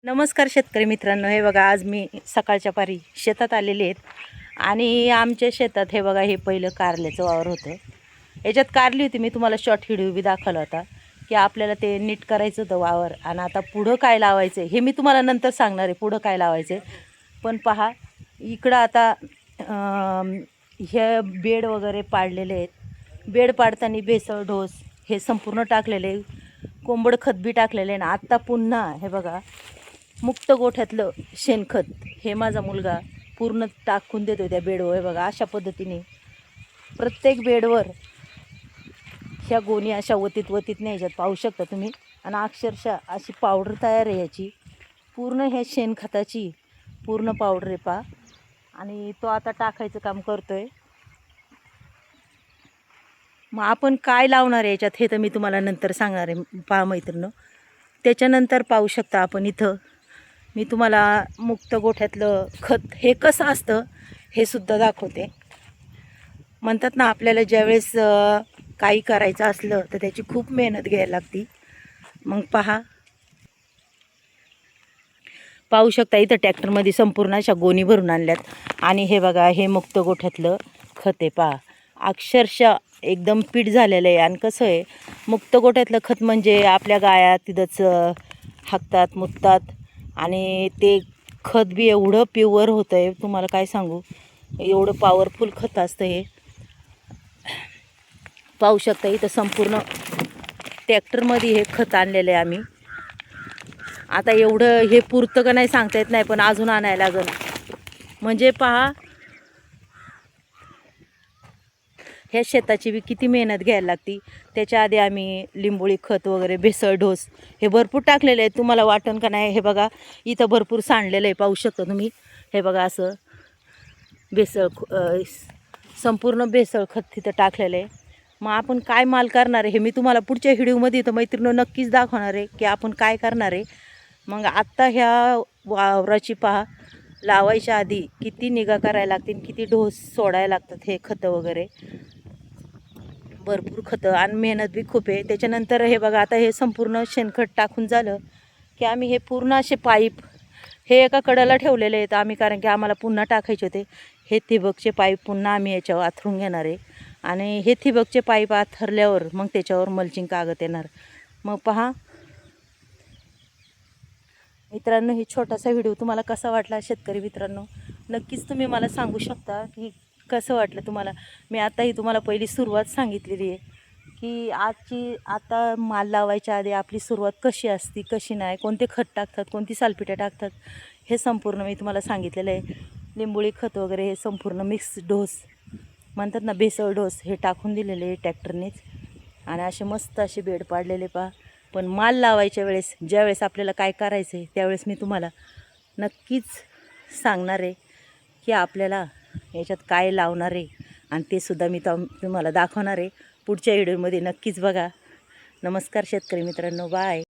नमस्कार शेतकरी मित्रांनो, हे बघा आज मी सकाळच्या पारी शेतात आलेले आहेत आणि आमच्या शेतात हे बघा हे पहिलं कारल्याचं वावर होतं. याच्यात कारली होती, मी तुम्हाला शॉर्ट व्हिडिओ बी दाखवला होता की आपल्याला ते नीट करायचं होतं वावर. आणि आता पुढं काय लावायचं हे मी तुम्हाला नंतर सांगणार आहे, पुढं काय लावायचं. पण पहा इकडं आता हे बेड वगैरे पाडलेले आहेत. बेड पाडताना भेसळ ढोस हे संपूर्ण टाकलेले, कोंबड खत बी टाकलेले. आणि आत्ता पुन्हा हे बघा मुक्त गोठ्यातलं शेणखत हे माझा मुलगा पूर्ण टाकून देतो त्या बेडवर. हे बघा अशा पद्धतीने प्रत्येक बेडवर ह्या गोणी अशा वतीत न्यायच्यात, पाहू शकता तुम्ही. आणि अक्षरशः अशी पावडर तयार आहे याची, पूर्ण ह्या शेणखताची पूर्ण पावडर आहे पहा. आणि तो आता टाकायचं काम करतोय. मग आपण काय लावणार आहे याच्यात हे तर मी तुम्हाला नंतर सांगणार आहे पहा मैत्रिणी. त्याच्यानंतर पाहू शकता आपण इथं मी तुम्हाला मुक्त गोठ्यातलं खत हे कसं असतं हे सुद्धा दाखवते. म्हणतात ना आपल्याला ज्यावेळेस काही करायचं असलं तर त्याची खूप मेहनत घ्यायला लागती. मग पाहू शकता इथं ट्रॅक्टरमध्ये संपूर्ण अशा गोणी भरून आणल्यात. आणि हे बघा हे मुक्त गोठ्यातलं खत आहे पहा. अक्षरशः एकदम पीठ झालेलं आहे. आणि कसं आहे, मुक्त गोठ्यातलं खत म्हणजे आपल्या गाया तिथंच हाकतात मुततात. आणि ते खत बी एवढं प्युअर होतं आहे, तुम्हाला काय सांगू, एवढं पॉवरफुल खत असतं हे. पाहू शकता इथं संपूर्ण ट्रॅक्टरमध्ये हे खत आणलेलं आहे आम्ही. आता एवढं हे पुरतं का नाही सांगता येत नाही, पण अजून आणायला लागेल. म्हणजे पहा ह्या शेताची बी किती मेहनत घ्यायला लागती. त्याच्या आधी आम्ही लिंबोळी खत वगैरे भेसळ ढोस हे भरपूर टाकलेले आहे. तुम्हाला वाटण का नाही, हे बघा इथं भरपूर सांडलेलं आहे, पाहू शकता तुम्ही. हे बघा असं भेसळ संपूर्ण भेसळ खत तिथं टाकलेलं आहे. मग आपण काय माल करणार आहे हे मी तुम्हाला पुढच्या व्हिडिओमध्ये तर मैत्रिणी नक्कीच दाखवणार आहे की आपण काय करणार आहे. मग आत्ता ह्या वावराची पहा लावायच्या आधी किती निगा करायला लागतील, किती डोस सोडायला लागतात हे खतं वगैरे, भरपूर खतं आणि मेहनत बी खूप आहे. त्याच्यानंतर हे बघा आता हे संपूर्ण शेणखत टाकून झालं की आम्ही हे पूर्ण असे पाईप हे एका कडेला ठेवलेले आहेत आम्ही, कारण की आम्हाला पुन्हा टाकायचे होते. हे ठिबकचे पाईप पुन्हा आम्ही याच्यावर आथरून घेणार आहे. आणि हे ठिबकचे पाईप आथरल्यावर मग त्याच्यावर मल्चिंग कागद येणार. मग पहा मित्रांनो, ही छोटासा व्हिडिओ तुम्हाला कसा वाटला शेतकरी मित्रांनो, नक्कीच तुम्ही मला सांगू शकता की कसं वाटलं तुम्हाला. मी आताही तुम्हाला पहिली सुरुवात सांगितलेली आहे की आता माल लावायच्या आधी आपली सुरुवात कशी असती कशी नाही, कोणते खत टाकतात, कोणती सालपिठं टाकतात, हे संपूर्ण मी तुम्हाला सांगितलेलं आहे. लिंबोळी खत वगैरे हे संपूर्ण मिक्स डोस म्हणतात ना, भेसळ डोस हे टाकून दिलेले आहे ट्रॅक्टरनेच. आणि असे मस्त असे बेड पाडलेले पहा. पण माल लावायच्या वेळेस ज्यावेळेस आपल्याला काय करायचं आहे त्यावेळेस मी तुम्हाला नक्कीच सांगणार आहे की आपल्याला याच्यात काय लावणार आहे. आणि ते सुद्धा मी तुम्हाला दाखवणार आहे पुढच्या व्हिडिओमध्ये. नक्कीच बघा. नमस्कार शेतकरी मित्रांनो, बाय.